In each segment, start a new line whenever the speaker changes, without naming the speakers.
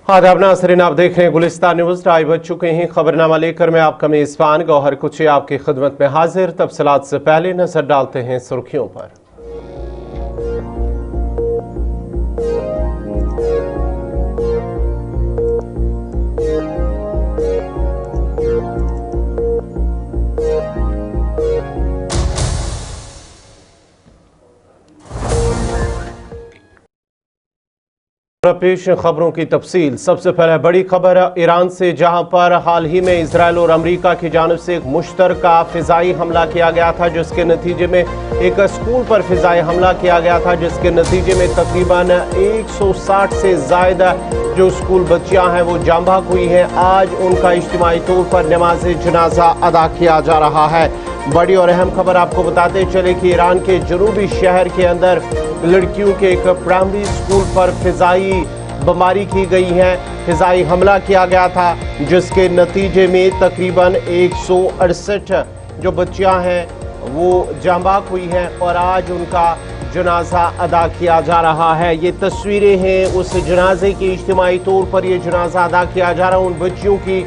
आदाब नाज़रीन, आप देख रहे हैं गुलिस्तान न्यूज़। टाइम बज चुके हैं, खबरनामा लेकर मैं आपका मेज़बान गौहर कुची आपकी खिदमत में हाजिर। तफसीलात से पहले नजर डालते हैं सुर्खियों पर। पेश खबरों की तफसील। सबसे पहले बड़ी खबर ईरान से, जहां पर हाल ही में इजराइल और अमेरिका की जानिब से एक मुश्तरका फ़िज़ाई हमला किया गया था, जिसके नतीजे में एक स्कूल पर फ़िज़ाई हमला किया गया था, जिसके नतीजे में तकरीबन 160 से ज़ायद जो स्कूल बच्चियां हैं वो जाँ बहक हुई हैं। आज उनका इज्तिमाई तौर पर नमाज जनाजा अदा किया जा रहा है। बड़ी और अहम खबर आपको बताते चले कि ईरान के जनूबी शहर के अंदर लड़कियों के एक प्राइमरी स्कूल पर फ़िज़ाई बमबारी की गई है, फ़िज़ाई हमला किया गया था, जिसके नतीजे में तकरीबन 168 जो बच्चियां हैं वो जाँ बहक हुई हैं और आज उनका जनाजा अदा किया जा रहा है। ये तस्वीरें हैं उस जनाजे की, इज्तिमाई तौर पर ये जनाजा अदा किया जा रहा है उन बच्चियों की।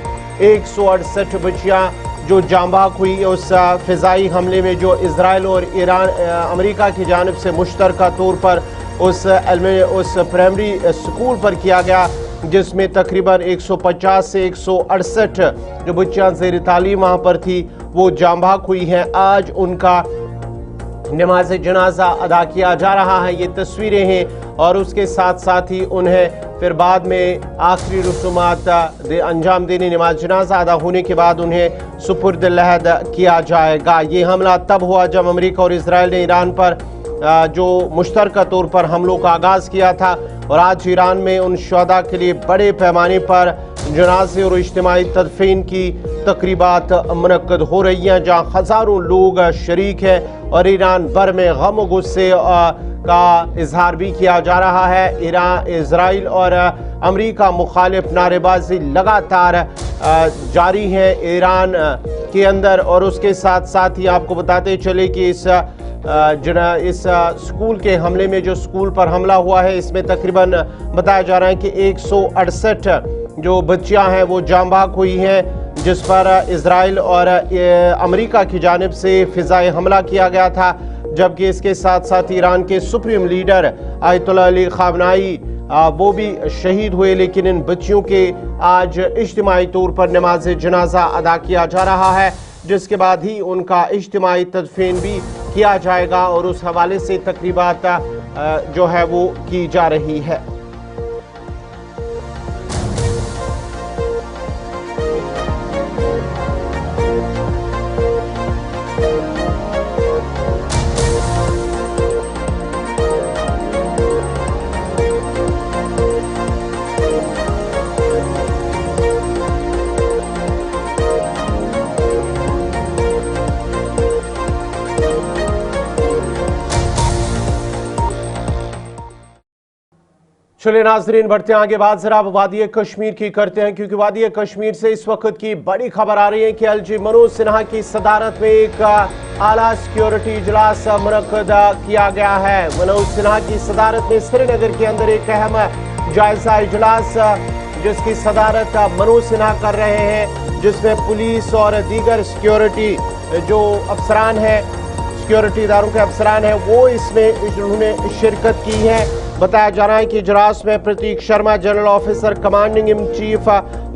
168 बच्चियाँ जो जाँ बहक हुई उस फ़िज़ाई हमले में जो इजराइल और ईरान अमेरिका की जानिब से मुश्तरका तौर पर उस प्राइमरी स्कूल पर किया गया, जिसमें तकरीबन 150 से 168 जो बच्चियाँ ज़ेर तालीम वहाँ पर थी वो जाँ बहक हुई हैं। आज उनका नमाज जनाजा अदा किया जा रहा है। ये तस्वीरें हैं और उसके साथ साथ ही उन्हें फिर बाद में आखिरी रसूमात अंजाम देने, नमाज जनाजा अदा होने के बाद उन्हें सुपुर्द लहद किया जाएगा। ये हमला तब हुआ जब अमेरिका और इजराइल ने ईरान पर जो मुश्तरका तौर पर हमलों का आगाज़ किया था और आज ईरान में उन शुहदा के लिए बड़े पैमाने पर जनाजे और इज्तिमाई तदफीन की तकरीबात मुनक्कद हो रही हैं, जहाँ हज़ारों लोग शरीक हैं और ईरान भर में गम और गुस्से का इजहार भी किया जा रहा है। इजराइल और अमेरिका मुखालिफ नारेबाजी लगातार जारी है ईरान के अंदर। और उसके साथ साथ ही आपको बताते चले कि इस स्कूल के हमले में जो स्कूल पर हमला हुआ है, इसमें तकरीबन बताया जा रहा है कि 168 जो बच्चियां हैं वो जाँ बहक हुई हैं, जिस पर इजराइल और अमेरिका की जानिब से फ़िज़ाई हमला किया गया था। जबकि इसके साथ साथ ईरान के सुप्रीम लीडर आयतुल्लाह अली ख़ामनेई वो भी शहीद हुए, लेकिन इन बच्चियों के आज इज्तिमाई तौर पर नमाज जनाजा अदा किया जा रहा है, जिसके बाद ही उनका इज्तिमाई तदफीन भी किया जाएगा और उस हवाले से तकरीबात जो है वो की जा रही है। चलिए नाजरीन, बढ़ते हैं आगे। बात जरा वादी कश्मीर की करते हैं, क्योंकि वादी कश्मीर से इस वक्त की बड़ी खबर आ रही है कि एलजी मनोज सिन्हा की सदारत में एक आला सिक्योरिटी इजलास मुनक्कद किया गया है। मनोज सिन्हा की सदारत में श्रीनगर के अंदर एक अहम जायजा इजलास जिसकी सदारत मनोज सिन्हा कर रहे हैं, जिसमें पुलिस और दीगर सिक्योरिटी जो अफसरान हैं, सिक्योरिटी इदारों के अफसरान हैं, वो इसमें उन्होंने शिरकत की है। बताया जा रहा है कि इजलास में Prateek Sharma general officer commanding in chief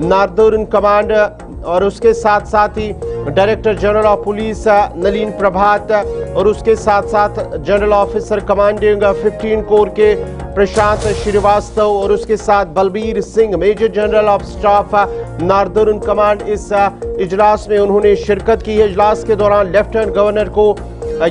northern command और उसके साथ साथ ही director general of police Nalin Prabhat और उसके साथ साथ जनरल ऑफिसर कमांडिंग 15 कोर के प्रशांत श्रीवास्तव और उसके साथ Balbir Singh major general of staff northern command इस इजलास में उन्होंने शिरकत की है। इजलास के दौरान लेफ्टिनेंट गवर्नर को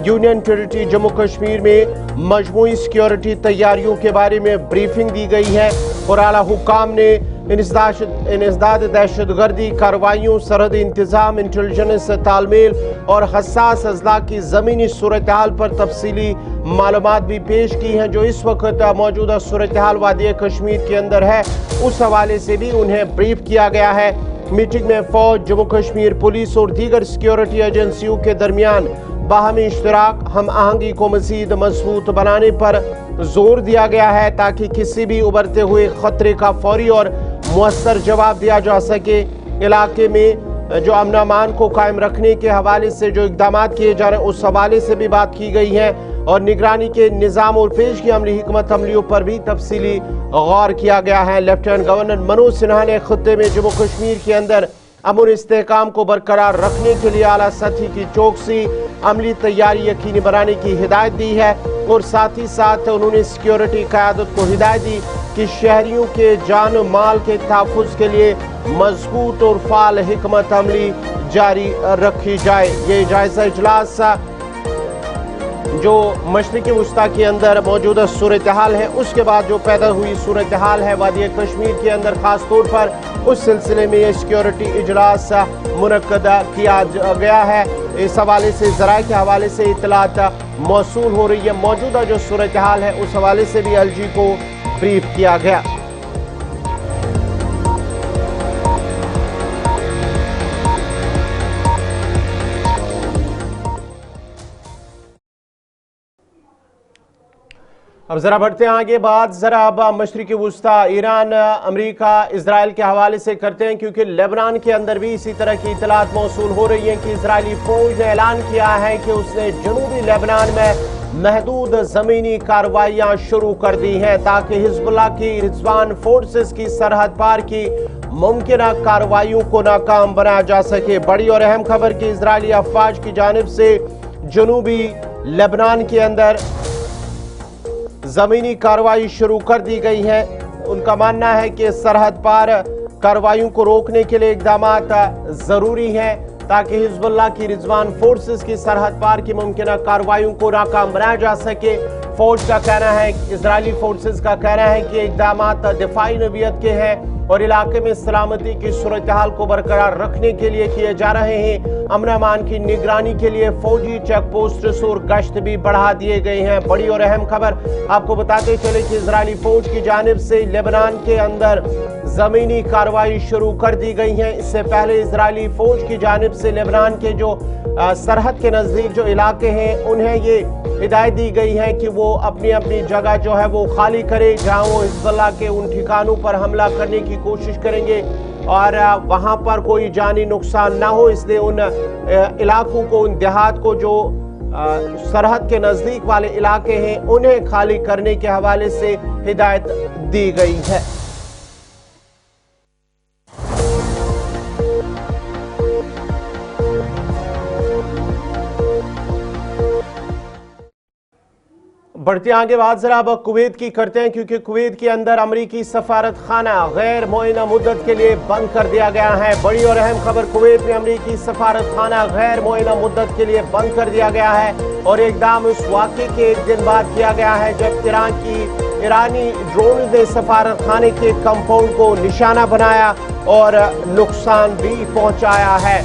यूनियन टेरिटरी जम्मू कश्मीर में मजमूई सिक्योरिटी तैयारियों के बारे में ब्रीफिंग दी गई है और आला हुकाम ने इंसदाद दहशतगर्दी कार्रवाइयों, सरहद इंतजाम, इंटेलिजेंस तालमेल और हसास अजला की ज़मीनी सूरत हाल पर तफसीली मालूमात भी पेश की हैं, जो इस वक्त मौजूदा सूरत हाल वादी कश्मीर के अंदर है, उस हवाले से भी उन्हें ब्रीफ किया गया है। मीटिंग में फौज, जम्मू कश्मीर पुलिस और दीगर सिक्योरिटी एजेंसियों के दरमियान बाहमी इश्तराक, हम आहंगी को मज़ीद मजबूत बनाने पर जोर दिया गया है, ताकि किसी भी उभरते हुए खतरे का फौरी और मुअस्सर जवाब दिया जा सके। इलाके में जो अमन अमान को कायम रखने के हवाले से जो इक़दाम किए जा रहे हैं उस हवाले से भी बात की गई है और निगरानी के निज़ाम और पेश की अमली हिकमत अमलियों पर भी तफसीली गौर किया गया है। लेफ्टिनेंट गवर्नर मनोज सिन्हा ने खित्ते में जम्मू कश्मीर के अंदर अमन इस्तेहकाम को बरकरार रखने के लिए आला सतही की चौकसी अमली तैयारी यकीनी बनाने की हिदायत दी है और साथ ही साथ उन्होंने सिक्योरिटी क़यादत को हिदायत दी कि शहरियों के जान माल के तहफ़्फ़ुज़ के लिए मजबूत और फ़ाल हिकमत अमली जारी रखी जाए। ये जायज़ा इजलास जो मशरिक़ी वस्ता के अंदर मौजूदा सूरत हाल है उसके बाद जो पैदा हुई सूरत हाल है वादी कश्मीर के अंदर ख़ास तौर पर उस सिलसिले में ये सिक्योरिटी इजलास मुनक्कद किया गया है। इस हवाले से ज़राए के हवाले से इत्तलात मौसूल हो रही है। मौजूदा जो सूरत हाल है उस हवाले से भी एलजी को ब्रीफ किया गया। अब ज़रा बढ़ते हैं आगे बात ज़रा अब मशरिक़ी वस्ता ईरान अमेरिका इजराइल के हवाले से करते हैं क्योंकि लेबनान के अंदर भी इसी तरह की इतलात मौसूल हो रही हैं कि इजरायली फ़ौज ने ऐलान किया है कि उसने जनूबी लेबनान में महदूद ज़मीनी कार्रवाइयाँ शुरू कर दी हैं ताकि हिज़्बुल्लाह की रिज़वान फोर्सेस की सरहद पार की मुमकिन कार्रवाइयों को नाकाम बनाया जा सके। बड़ी और अहम खबर कि इजरायली अफवाज की जानिब से जनूबी लेबनान के अंदर ज़मीनी कार्रवाई शुरू कर दी गई है। उनका मानना है कि सरहद पार कार्रवाइयों को रोकने के लिए इक़दाम ज़रूरी हैं ताकि हिज़्बुल्लाह की रिज़वान फोर्सेस की सरहद पार की मुमकिन कार्रवाइयों को नाकाम बनाया जा सके। फ़ौज का कहना है, इजरायली फोर्सेस का कहना है कि इक़दाम दिफाई नौइयत के हैं और इलाके में सलामती की सूरत हाल को बरकरार रखने के लिए किए जा रहे हैं। अमन अमान की निगरानी के लिए फौजी चेक पोस्ट और गश्त भी बढ़ा दिए गए हैं। बड़ी और अहम खबर आपको बताते चले कि इजरायली फौज की जानिब से लेबनान के अंदर ज़मीनी कार्रवाई शुरू कर दी गई है। इससे पहले इजरायली फौज की जानिब से लेबनान के जो सरहद के नज़दीक जो इलाके हैं उन्हें ये हिदायत दी गई है कि वो अपनी अपनी जगह जो है वो खाली करे जहां वो हिज़्बुल्लाह के उन ठिकानों पर हमला करने की कोशिश करेंगे और वहां पर कोई जानी नुकसान ना हो, इसलिए उन इलाकों को, उन देहात को जो सरहद के नज़दीक वाले इलाके हैं उन्हें खाली करने के हवाले से हिदायत दी गई है। बढ़ते आगे बात जरा अब कुवैत की करते हैं क्योंकि कुवैत के अंदर अमरीकी सफारत खाना गैर मुअय्यना मुद्दत के लिए बंद कर दिया गया है। बड़ी और अहम खबर, कुवैत में अमरीकी सफारत खाना गैर मुअय्यना मुद्दत के लिए बंद कर दिया गया है और इक़दाम उस वाक़े के एक दिन बाद किया गया है जब ईरानी ड्रोन ने सफारत खाने के कंपाउंड को निशाना बनाया और नुकसान भी पहुंचाया है।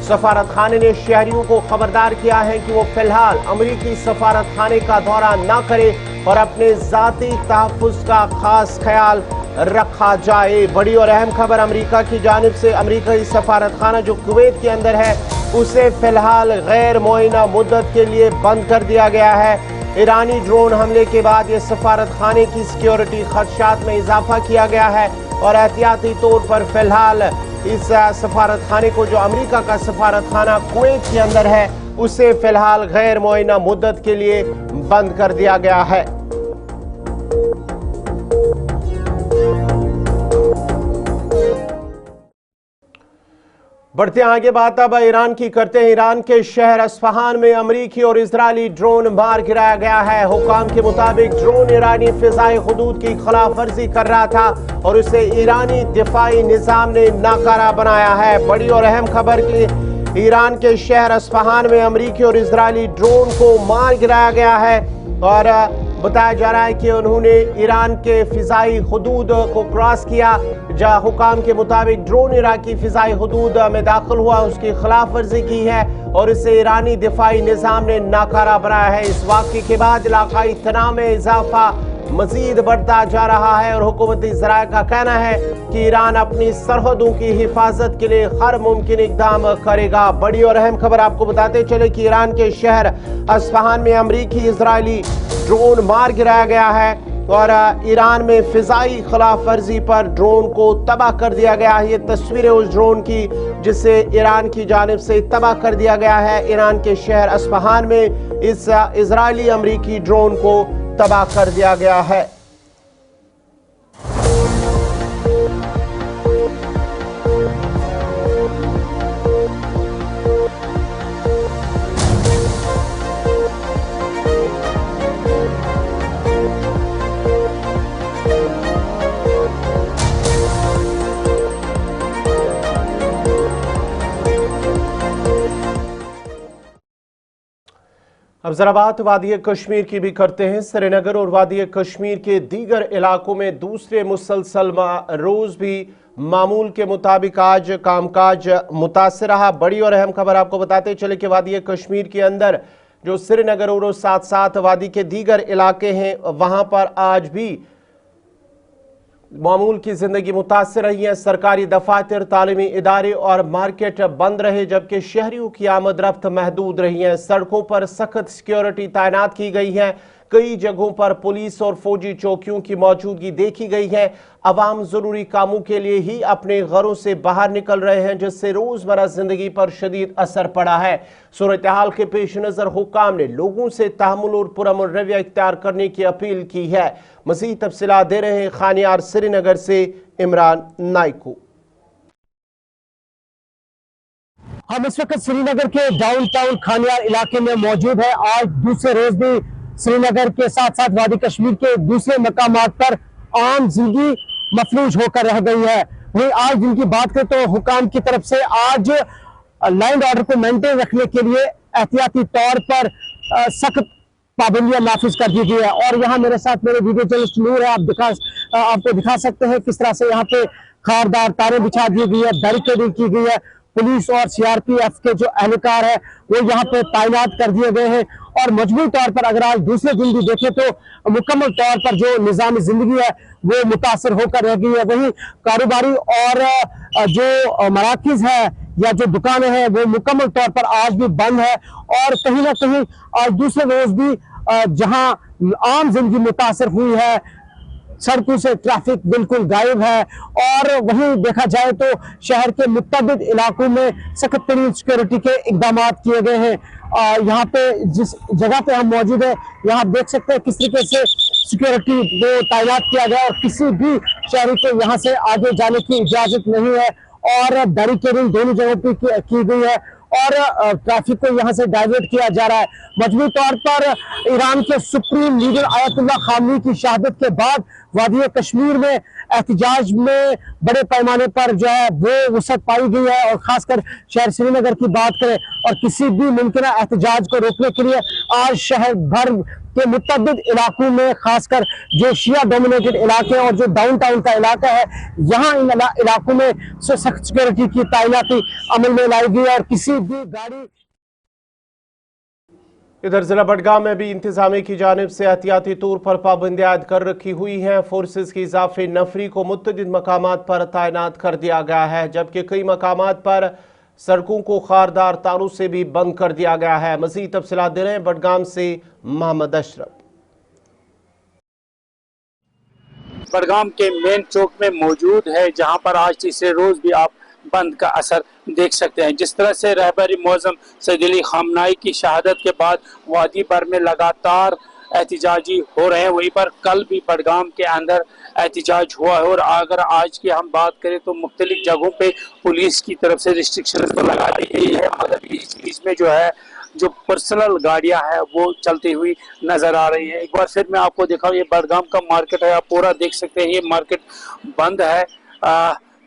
सफारत खाने ने शहरियों को खबरदार किया है कि वो फिलहाल अमरीकी सफारत खाने का दौरा ना करे और अपने ज़ाती तहफ़्फ़ुज़ का खास ख्याल रखा जाए। बड़ी और अहम खबर अमरीका की जानिब से अमरीकी सफारत खाना जो कुवैत के अंदर है उसे फिलहाल गैर मुअय्यना मुद्दत के लिए बंद कर दिया गया है। ईरानी ड्रोन हमले के बाद ये सफारत खाने की सिक्योरिटी खदशात में इजाफा किया गया है और एहतियाती तौर पर फिलहाल इस सफारत खाने को जो अमेरिका का सफारत खाना कुवैत के अंदर है उसे फिलहाल गैर मुअय्यना मुद्दत के लिए बंद कर दिया गया है। बढ़ते आगे बात अब ईरान की करते हैं। ईरान के शहर अस्फहान में अमरीकी और इजरायली ड्रोन मार गिराया गया है। हुकाम के मुताबिक ड्रोन ईरानी फिजाई हुदूद की खिलाफ वर्जी कर रहा था और उसे ईरानी दिफाई निज़ाम ने नाकारा बनाया है। बड़ी और अहम खबर की ईरान के शहर अस्फहान में अमरीकी और इजरायली ड्रोन को मार गिराया गया है और बताया जा रहा है कि उन्होंने ईरान के फिजाई हुदूद को क्रॉस किया। जहां हुकाम के मुताबिक ड्रोन इराकी फिजाई हुदूद में दाखिल हुआ, उसकी खिलाफ वर्जी की है और इसे ईरानी दिफाई निज़ाम ने नाकारा बनाया है। इस वाक़े के बाद इलाकाई तनाव में इजाफा मजीद बढ़ता जा रहा है और हुकूमती ज़राए का कहना है कि ईरान अपनी सरहदों की हिफाजत के लिए हर मुमकिन इक़दाम करेगा। बड़ी और अहम खबर आपको बताते चले कि ईरान के शहर अस्फहान में अमरीकी इजरायली ड्रोन मार गिराया गया है। और ईरान में फिजाई खिलाफ वर्जी पर ड्रोन को तबाह कर दिया गया है। ये तस्वीरें उस ड्रोन की जिसे ईरान की जानिब से तबाह कर दिया गया है। ईरान के शहर अस्फहान में इस इजरायली अमरीकी ड्रोन को तबाह कर दिया गया है। अब जरा बात वादी कश्मीर की भी करते हैं। श्रीनगर और वादी कश्मीर के दीगर इलाकों में दूसरे मुसलसल रोज भी मामूल के मुताबिक आज कामकाज मुतासर रहा। बड़ी और अहम खबर आपको बताते चले कि वादी कश्मीर के अंदर जो श्रीनगर और साथ साथ वादी के दीगर इलाके हैं वहां पर आज भी मामूल की जिंदगी मुतासर रही है। सरकारी दफातर, तालीमी इदारे और मार्केट बंद रहे, जबकि शहरियों की आमद रफ्त महदूद रही है। सड़कों पर सख्त सिक्योरिटी तैनात की गई है। कई जगहों पर पुलिस और फौजी चौकियों की मौजूदगी देखी गई है। अवाम जरूरी कामों के लिए ही अपने घरों से बाहर निकल रहे हैं, जिससे रोजमर्रा जिंदगी पर शदीद असर पड़ा है। सूरत हाल के पेश नजर हुक्काम ने लोगों से तहम्मुल और पुरअमन रवैया इख्तियार करने की अपील की है। मज़ीद तफसीलात दे रहे हैं खानियार श्रीनगर से इमरान नाइको।
हम इस वक्त श्रीनगर के डाउनटाउन खानियार इलाके में मौजूद है। आज दूसरे रोज भी श्रीनगर के साथ साथ वादी कश्मीर के दूसरे मकामात पर आम जिंदगी मफलूज होकर रह गई है। वहीं आज दिन की बात करें तो हुकाम की तरफ से आज लैंड ऑर्डर को मेंटेन रखने के लिए एहतियाती तौर पर सख्त पाबंदियां नाफिज कर दी गई है। और यहाँ मेरे साथ मेरे वीडियो जर्नलिस्ट नूर है, आपको दिखा सकते हैं किस तरह से यहाँ पे खारदार तारें बिछा दी गई है, बैरिकेडिंग की गई है। पुलिस और सीआरपीएफ के जो एहलकार है वो यहाँ पे तैनात कर दिए गए हैं। और मजबूत तौर पर अगर आज दूसरे दिन भी देखें तो मुकम्मल तौर पर जो निज़ाम जिंदगी है वो मुतासर होकर रह गई है। वहीं कारोबारी और जो मराकिज है या जो दुकानें हैं वो मुकम्मल तौर पर आज भी बंद है। और कहीं ना कहीं आज दूसरे रोज भी जहां आम जिंदगी मुतासर हुई है, सड़कों से ट्रैफिक बिल्कुल गायब है। और वहीं देखा जाए तो शहर के मुतअद्दिद इलाकों में सख्त तरीन सिक्योरिटी के इकदाम किए गए हैं। यहाँ पे जिस जगह पे हम मौजूद है यहाँ देख सकते हैं किस तरीके से सिक्योरिटी को तैनात किया गया और किसी भी शहरी को यहाँ से आगे जाने की इजाजत नहीं है। और बैरिकेडिंग दोनों जगहों पर की गई है और ट्रैफिक को यहाँ से डाइवर्ट किया जा रहा है। मजबूत तौर पर ईरान के सुप्रीम लीडर आयतुल्लाह खामनी की शहादत के बाद वादी कश्मीर में एहतजाज में बड़े पैमाने पर जो है वो वसअत पाई गई है। और खासकर शहर श्रीनगर की बात करें और किसी भी मुमकिन एहतजाज को रोकने के लिए आज शहर भर के मुतअद्दिद इलाकों में खासकर जो शिया डोमिनेटेड इलाके और जो डाउनटाउन का इलाका है यहाँ इन इलाकों में सख्त सिक्योरिटी की तैनाती अमल में लाई गई है। और किसी भी गाड़ी
इधर जिला बडगाम में भी इंतजामिया की जानिब से एहतियाती तौर पर पाबंदियां आयद कर रखी हुई हैं। फोर्सेस की इजाफी नफरी को मुतअद्दिद मकामात पर तैनात कर दिया गया है, जबकि कई मकामात पर सड़कों को खारदार तारों से भी बंद कर दिया गया है। मजीद तफसीलात दे रहे हैं बडगाम से मोहम्मद अशरफ।
बडगाम के मेन चौक में मौजूद है जहां पर आज तीसरे रोज भी आप बंद का असर देख सकते हैं। जिस तरह से रहबरी मौज़म सैयद अली खामनाई की शहादत के बाद वादी भर में लगातार एहतिजाजी हो रहे हैं, वहीं पर कल भी बडगाम के अंदर एहतिजाज हुआ है। और अगर आज की हम बात करें तो मुख्तलिफ जगहों पे पुलिस की तरफ से रिस्ट्रिक्शन तो लगा दी गई है, मगर बीच में जो है जो पर्सनल गाड़ियां हैं वो चलती हुई नजर आ रही है। एक बार फिर मैं आपको दिखाऊं, ये बडगाम का मार्केट है, आप पूरा देख सकते हैं ये मार्केट बंद है।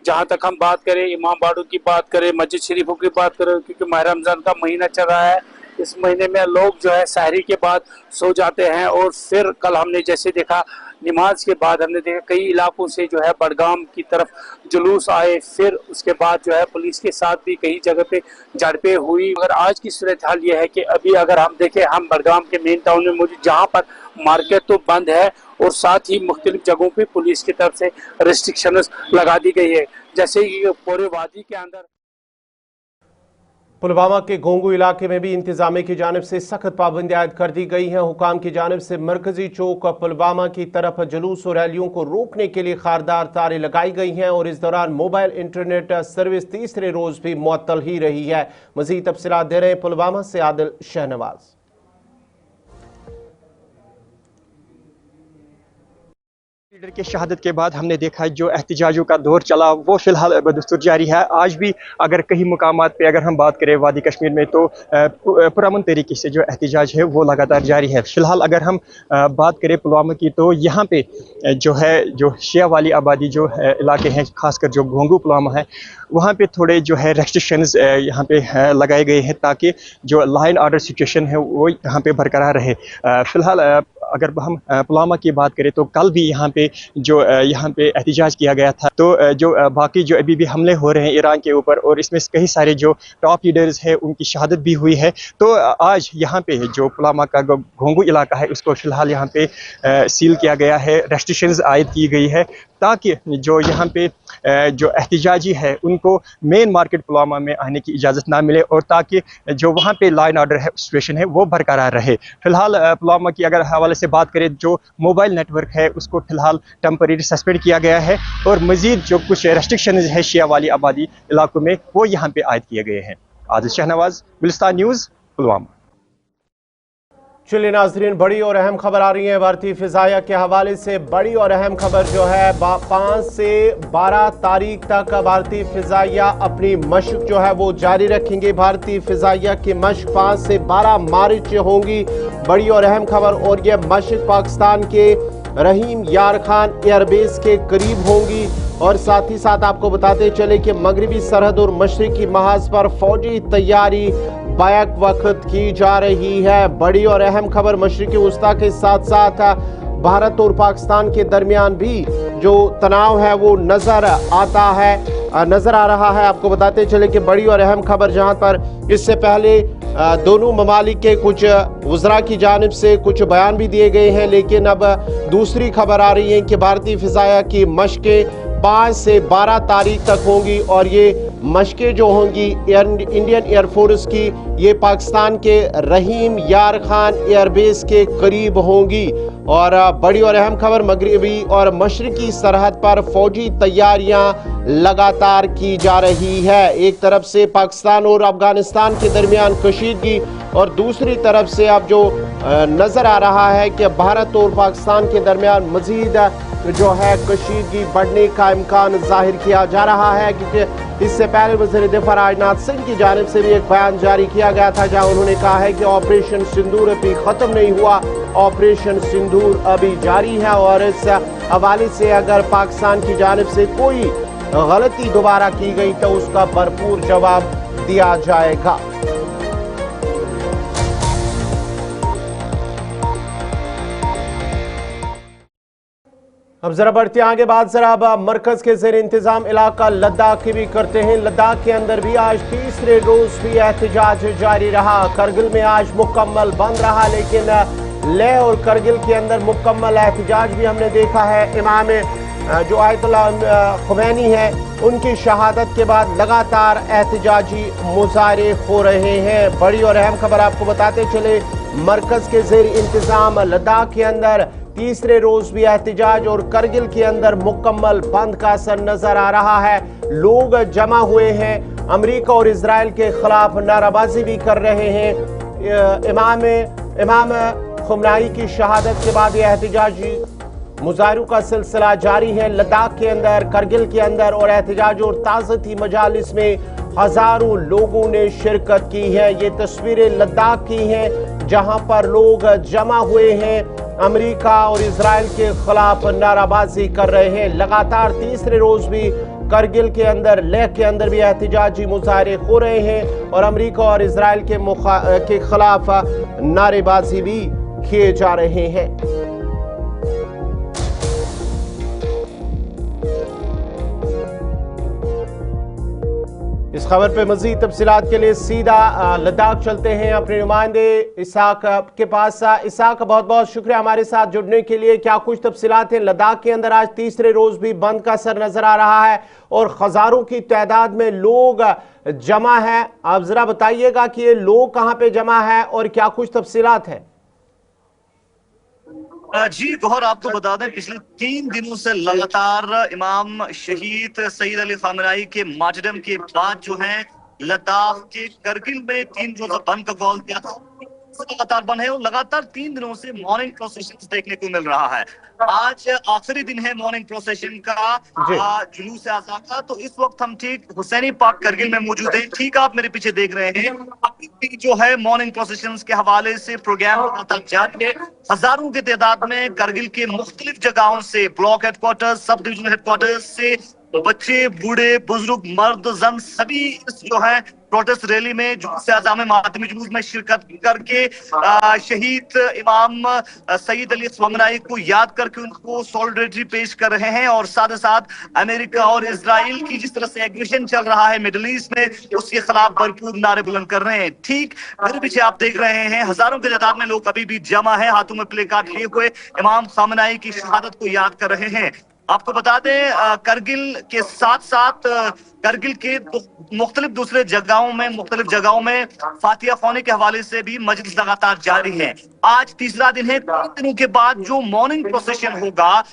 जहाँ तक हम बात करें इमाम बाड़ू की बात करें, मस्जिद शरीफों की बात करें, क्योंकि माह रमजान का महीना चल रहा है, इस महीने में लोग जो है सहरी के बाद सो जाते हैं। और फिर कल हमने जैसे देखा नमाज के बाद हमने देखा कई इलाकों से जो है बडगाम की तरफ जुलूस आए, फिर उसके बाद जो है पुलिस के साथ भी कई जगह पे झड़पें हुई। मगर आज की सूरत हाल ये है कि अभी अगर हम देखें हम बडगाम के मेन टाउन में मौजूद, जहाँ पर मार्केट तो बंद है और साथ ही मुख्तलिफ जगहों पे पुलिस की तरफ से रिस्ट्रिक्शन लगा दी गई है। जैसे पूरे वादी के अंदर
पुलवामा के घोंगू इलाके में भी इंतजामिया की जानिब से सख्त पाबंदी आयद कर दी गई हैं। हुकाम की जानिब से मरकजी चौक पुलवामा की तरफ जुलूस और रैलियों को रोकने के लिए खारदार तारें लगाई गई हैं और इस दौरान मोबाइल इंटरनेट सर्विस तीसरे रोज भी मुअत्तल ही रही है। मजीद तफसीलात दे रहे हैं पुलवामा से आदिल शहनवाज।
लीडर की शहादत के बाद हमने देखा जो एहतजाजों का दौर चला वो फिलहाल बदस्तूर जारी है। आज भी अगर कहीं मुकामात पे अगर हम बात करें वादी कश्मीर में तो पुरअमन तरीके से जो एहतजाज है वो लगातार जारी है। फिलहाल अगर हम बात करें पुलवामा की तो यहाँ पे जो है जो शिया वाली आबादी जो इलाके हैं खासकर जो घोंगू पुलवामा है वहाँ पे थोड़े जो है रेस्ट्रिक्शंस यहाँ पे लगाए गए हैं ताकि जो लॉ एंड ऑर्डर सिचुएशन है वो यहाँ पे बरकरार रहे। फिलहाल अगर हम पुलवामा की बात करें तो कल भी यहाँ पे जो यहाँ पे एहतजाज किया गया था तो जो बाकी जो अभी भी हमले हो रहे हैं ईरान के ऊपर और इसमें कई सारे जो टॉप लीडर्स हैं उनकी शहादत भी हुई है। तो आज यहाँ पे जो पुलवामा का घोंगू इलाका है उसको फिलहाल यहाँ पे सील किया गया है, रेस्ट्रिक्शंस आयद की गई है ताकि जो यहाँ पे जो एहतजाजी है उनको मेन मार्केट पुलवामा में आने की इजाज़त ना मिले और ताकि जो वहाँ पे लॉ एंड ऑर्डर है सिचुएशन है वो बरकरार रहे। फिलहाल पुलवामा की अगर हवाले से बात करें जो मोबाइल नेटवर्क है उसको फिलहाल टेम्परेरी सस्पेंड किया गया है और मज़ीद जो कुछ रेस्ट्रिक्शन है शिया वाली आबादी इलाकों में वो यहाँ पे आयद किए गए हैं। आदिल शहनवाज, गुलिस्तान न्यूज़, पुलवामा।
चलिए नाजरीन, बड़ी और अहम खबर आ रही है भारतीय फिजाइया के हवाले से। बड़ी और अहम खबर जो है 5 से 12 तारीख तक भारतीय फिजाइया अपनी मशक जो है वो जारी रखेंगे। भारतीय फिजाइया की मशक 5 से 12 मार्च होंगी। बड़ी और अहम खबर, और ये मशक पाकिस्तान के रहीम यार खान एयरबेस के करीब होंगी। और साथ ही साथ आपको बताते चले कि मगरबी सरहद और मशरकी महाज पर फौजी तैयारी बैक वक्त की जा रही है। बड़ी और अहम खबर, मशरकी वस्ता के साथ साथ भारत और पाकिस्तान के दरमियान भी जो तनाव है वो नजर आ रहा है। आपको बताते चले कि बड़ी और अहम खबर जहां पर इससे पहले दोनों ममालिक के कुछ वज़रा की जानिब से कुछ बयान भी दिए गए हैं, लेकिन अब दूसरी खबर आ रही है कि भारतीय फिजाइया की मशकें 5 से 12 तारीख तक होंगी और ये मशकें जो होंगी इंडियन एयरफोर्स की ये पाकिस्तान के रहीम यार खान एयरबेस के करीब होंगी। और बड़ी और अहम खबर, मगरबी और मशरकी सरहद पर फौजी तैयारियां लगातार की जा रही है। एक तरफ से पाकिस्तान और अफगानिस्तान के दरमियान कशीदगी और दूसरी तरफ से अब जो नज़र आ रहा है कि भारत और पाकिस्तान के दरमियान मजीद जो है कशीदगी बढ़ने का इम्कान जाहिर किया जा रहा है, क्योंकि इससे पहले वज़ीर दिफा राजनाथ सिंह की जानिब से भी एक बयान जारी किया गया था जहां उन्होंने कहा है कि ऑपरेशन सिंदूर अभी ख़त्म नहीं हुआ, ऑपरेशन सिंदूर अभी जारी है और इस हवाले से अगर पाकिस्तान की जानिब से कोई गलती दोबारा की गई तो उसका भरपूर जवाब दिया जाएगा। अब जरा बढ़ते आगे बात जरा अब मरकज के जेर इंतजाम इलाका लद्दाख की भी करते हैं। लद्दाख के अंदर भी आज तीसरे रोज भी एहतजाज जारी रहा। करगिल में आज मुकम्मल बंद रहा, लेकिन लेह और करगिल के अंदर मुकम्मल एहतजाज भी हमने देखा है। इमाम जो आयतुल्लाह खुमैनी है उनकी शहादत के बाद लगातार एहतजाजी मुजाहरे हो रहे हैं। बड़ी और अहम खबर आपको बताते चले, मरकज के जेर इंतजाम लद्दाख के अंदर तीसरे रोज भी एहतजाज और करगिल के अंदर मुकम्मल बंद का असर नजर आ रहा है। लोग जमा हुए हैं, अमेरिका और इजराइल के खिलाफ नाराबाजी भी कर रहे हैं। इमाम खुमनाई की शहादत के बाद यह एहतजाजी मुजाहरों का सिलसिला जारी है लद्दाख के अंदर, करगिल के अंदर, और एहतजाज और ताज़ती मजालिस में हजारों लोगों ने शिरकत की है। ये तस्वीरें लद्दाख की हैं जहां पर लोग जमा हुए हैं, अमेरिका और इजराइल के खिलाफ नाराबाजी कर रहे हैं। लगातार तीसरे रोज भी करगिल के अंदर, लेह के अंदर भी एहतजाजी मुजाहरे हो रहे हैं और अमेरिका और इजराइल के खिलाफ नारेबाजी भी किए जा रहे हैं। इस खबर पे मजीद तफसीलात के लिए सीधा लद्दाख चलते हैं अपने नुमाइंदे इसाक के पास। इसाक, बहुत बहुत शुक्रिया हमारे साथ जुड़ने के लिए। क्या कुछ तफसीलात हैं? लद्दाख के अंदर आज तीसरे रोज भी बंद का असर नजर आ रहा है और हजारों की तादाद में लोग जमा है। आप जरा बताइएगा कि ये लोग कहां पे जमा है और क्या कुछ तफसीलात है?
जी गौहर, आपको बता दें पिछले 3 दिनों से लगातार इमाम शहीद सईद अली खामनेई के मार्टरडम के बाद जो है लद्दाख के करगिल में 3 रोजा बंद का कॉल किया था, लगातार बंद है और लगातार 3 दिनों से मॉर्निंग प्रोसेशन देखने को मिल रहा है। आज आखिरी दिन है मॉर्निंग प्रोसेशन का, जुलूस आज़ा का। तो इस वक्त हम ठीक हुसैनी पार्क करगिल में मौजूद हैं। ठीक आप मेरे पीछे देख रहे हैं, अभी भी जो है मॉर्निंग प्रोसेशन के हवाले से प्रोग्राम लगातार जारी है। हजारों की तादाद में करगिल के मुख्तलिफ जगहों से, block headquarter, sub divisional headquarter से बच्चे, बूढ़े, बुजुर्ग, मर्द, जन सभी इस जो है प्रोटेस्ट रैली में, जुलूस आज़ा में, मातमी जुलूस में शिरकत करके शहीद इमाम सईद अली खामनेई को याद करके उनको सॉलिडेरिटी पेश कर रहे हैं। और साथ ही साथ अमेरिका और इजराइल की जिस तरह से एग्रेशन चल रहा है मिडिल ईस्ट में, उसके खिलाफ भरपूर नारे बुलंद कर रहे हैं। ठीक मेरे पीछे आप देख रहे हैं हजारों की तादाद में लोग अभी भी जमा है, हाथों में प्ले कार्ड लिए हुए इमाम खामनेई की शहादत को याद कर रहे हैं। आपको बता दें करगिल के साथ साथ करगिल के मुख्तलिफ दूसरे मुख्तलिफ जगहों में फातिहा ख्वानी के हवाले से भी मजलिस लगातार जारी है। आज तीसरा दिन है। 3 दिनों के बाद जो मॉर्निंग प्रोसेशन होगा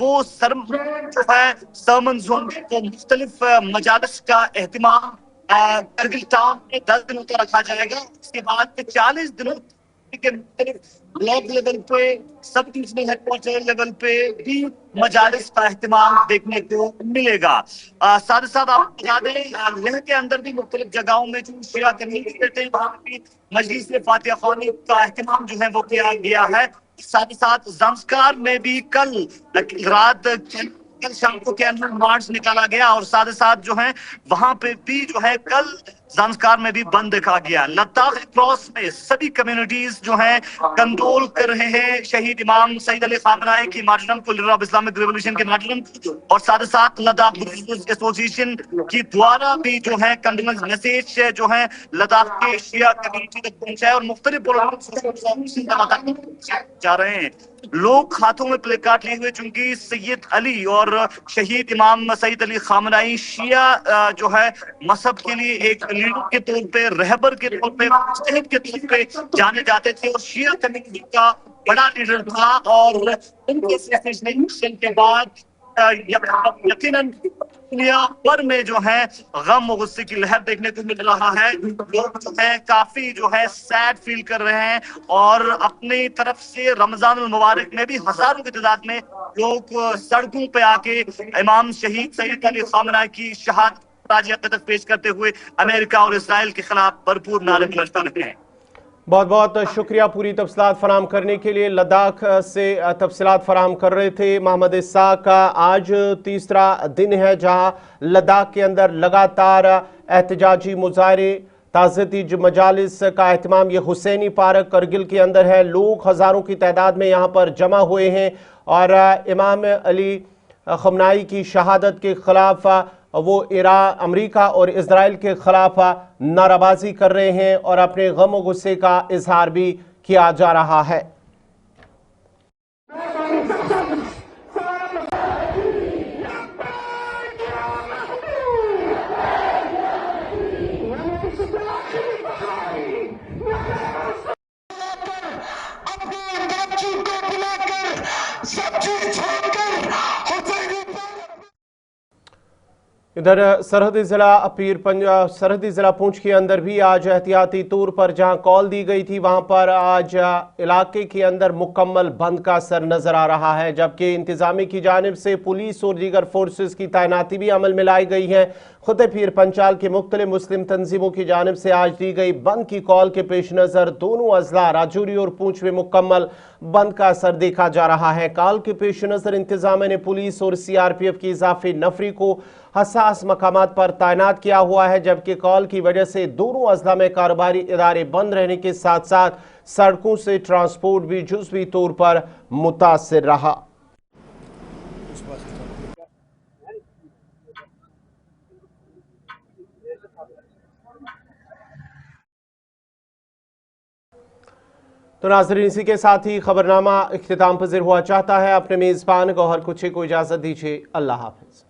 वो सरमन्स होंगे, मुख्तलिफ मजालिस का एहतिमाम करगिल टाउन में 10 दिनों तक रखा जाएगा। इसके बाद 40 दिनों के ब्लॉक लेवल पे, सब डिविजनल हेडक्वार्टर लेवल पे भी मजालिस का एहतिमाम देखने को मिलेगा। साथ ही साथ आप बता दें लेह के अंदर भी मुख्तलिफ जगहों में जो शिया कम्युनिटी रहते हैं वहां भी मजलिस फातिहा ख्वानी का एहतिमाम जो है वो किया गया है। साथ ही साथ ज़ंस्कार में भी कल शाम को कैंडल मार्च निकाला गया और साथ ही साथ जो है वहां पे भी जो है कल ज़ंस्कार में भी बंद देखा गया। लद्दाख क्रॉस में सभी कम्युनिटीज जो हैं कंट्रोल कर रहे हैं शहीद इमाम सईद अली खामनेई की मार्टरडम को, लीडर ऑफ इस्लामिक रिवॉल्यूशन के मार्टरडम को, और साथ ही साथ लद्दाख बुद्धिस्ट एसोसिएशन की द्वारा भी जो है कंडोलेंस मैसेज जो है लद्दाख के शिया कम्युनिटी तक पहुंचाए और मुख्तलिफ जा रहे हैं। लोग हाथों में प्ले कार्ड लिए हुए, चूंकि सैयद अली और शहीद इमाम सईद अली खामनेई शिया जो है मजहब के लिए एक लीडर के तौर पे, रहबर के तौर पे, मुज्तहिद के तौर पे जाने जाते थे और शिया कम्युनिटी का बड़ा लीडर था। और उनके असैसिनेशन के बाद यकीनन दुनिया भर में जो है गम और गुस्से की लहर देखने को मिल रहा है। लोग जो है काफी जो है सैड फील कर रहे हैं और अपनी तरफ से रमजान मुबारक में भी हजारों की तादाद में लोग सड़कों पे आके इमाम शहीद सईद अली खामनेई की शहादत ताज़ियत पेश करते हुए अमेरिका और इजराइल के खिलाफ भरपूर नारे बुलंद कर रहे हैं।
बहुत बहुत शुक्रिया पूरी तफसीलात फराहम करने के लिए। लद्दाख से तफसीलात फराहम कर रहे थे मोहम्मद इसाक का। आज तीसरा दिन है जहां लद्दाख के अंदर लगातार एहतजाजी मुजाहरे, ताज़ियती मजालिस का एहतमाम ये हुसैनी पार्क करगिल के अंदर है। लोग हज़ारों की तादाद में यहाँ पर जमा हुए हैं और इमाम अली खामनेई की शहादत के खिलाफ वो अमेरिका और इजराइल के खिलाफ नाराबाजी कर रहे हैं और अपने गम और गुस्से का इजहार भी किया जा रहा है। इधर सरहदी जिला पुंछ के अंदर भी आज एहतियाती तौर पर जहां कॉल दी गई थी वहां पर आज इलाके के अंदर मुकम्मल बंद का असर नजर आ रहा है, जबकि इंतजामी की जानिब से पुलिस और दीगर फोर्सेस की तैनाती भी अमल में लाई गई है। खुद पीर पंचाल के मुख्तलिफ मुस्लिम तंजीमों की जानिब से आज दी गई बंद की कॉल के पेश नज़र दोनों अजला राजौरी और पुंछ में मुकम्मल बंद का असर देखा जा रहा है। कॉल के पेश नज़र इंतजामिया ने पुलिस और CRPF की इजाफी नफरी को हसास मकामात पर तैनात किया हुआ है, जबकि कॉल की वजह से दोनों अजला में कारोबारी इदारे बंद रहने के साथ साथ सड़कों से ट्रांसपोर्ट भी जुज़वी तौर पर मुतासिर रहा। तो नाज़रीन, इसी के साथ ही खबरनामा इख्तिताम पज़ीर हुआ चाहता है। अपने मेज़बान गौहर कुछे को इजाज़त दीजिए। अल्लाह हाफ़िज़।